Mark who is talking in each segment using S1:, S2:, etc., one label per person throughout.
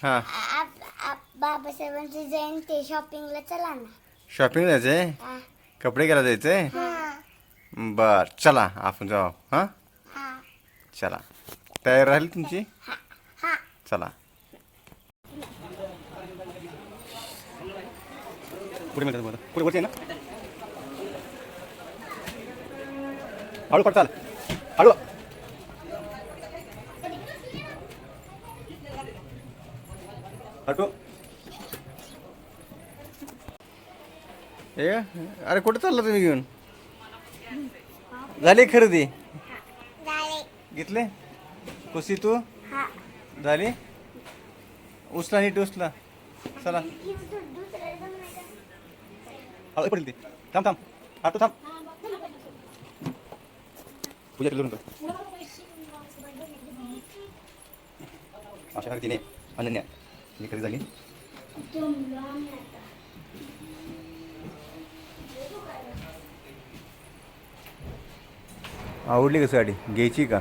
S1: हां
S2: बाबासाहेबांची जयंती शॉपिंगला चला ना.
S1: शॉपिंग जायचंय.
S2: हा.
S1: कपडे घ्यायला जायचंय.
S2: हा.
S1: बर चला आपण जाऊ. हां
S2: हा.
S1: चला तयार राहील तुमची.
S2: हा.
S1: चला पुढे मिळतात बरं पुढे वरती आहे ना. हळू पड चाल हळू. हटू ए अरे कुठे चालला तुम्ही घेऊन. झाली खरेदी.
S2: झाले.
S1: घेतले खुशी तू
S2: हा.
S1: झाली. उचला नीट उचला. चला हळू पडेल ते. थांब थांब आटो थांब. पूजा केली अशा तिने अनन्या ही खरेदी झाली. आवडली का साडी घ्यायची का.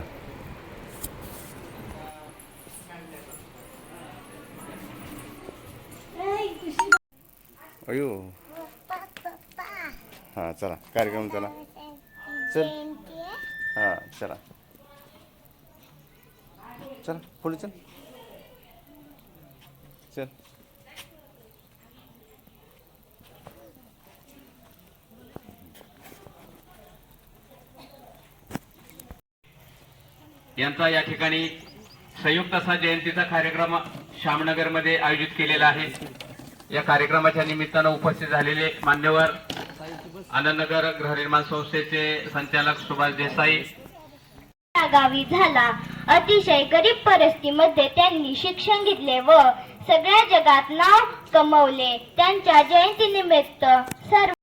S1: अयो हां चला कार्यक्रम चला. चल हां चला चल पुढे चल चल.
S3: यांचा या ठिकाणी संयुक्त असा जयंतीचा कार्यक्रम श्यामनगरमध्ये आयोजित केलेला आहे. या कार्यक्रमाच्या निमित्तानं उपस्थित झालेले मान्यवर आनंदनगर गृहनिर्माण संस्थेचे संचालक सुभाष देसाई.
S4: गावी झाला. अतिशय गरीब परिस्थितीमध्ये त्यांनी शिक्षण घेतले व सगळ्या जगात नाव कमवले. त्यांच्या जयंतीनिमित्त सर्व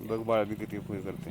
S1: बघ बाळा किती पूजा करते.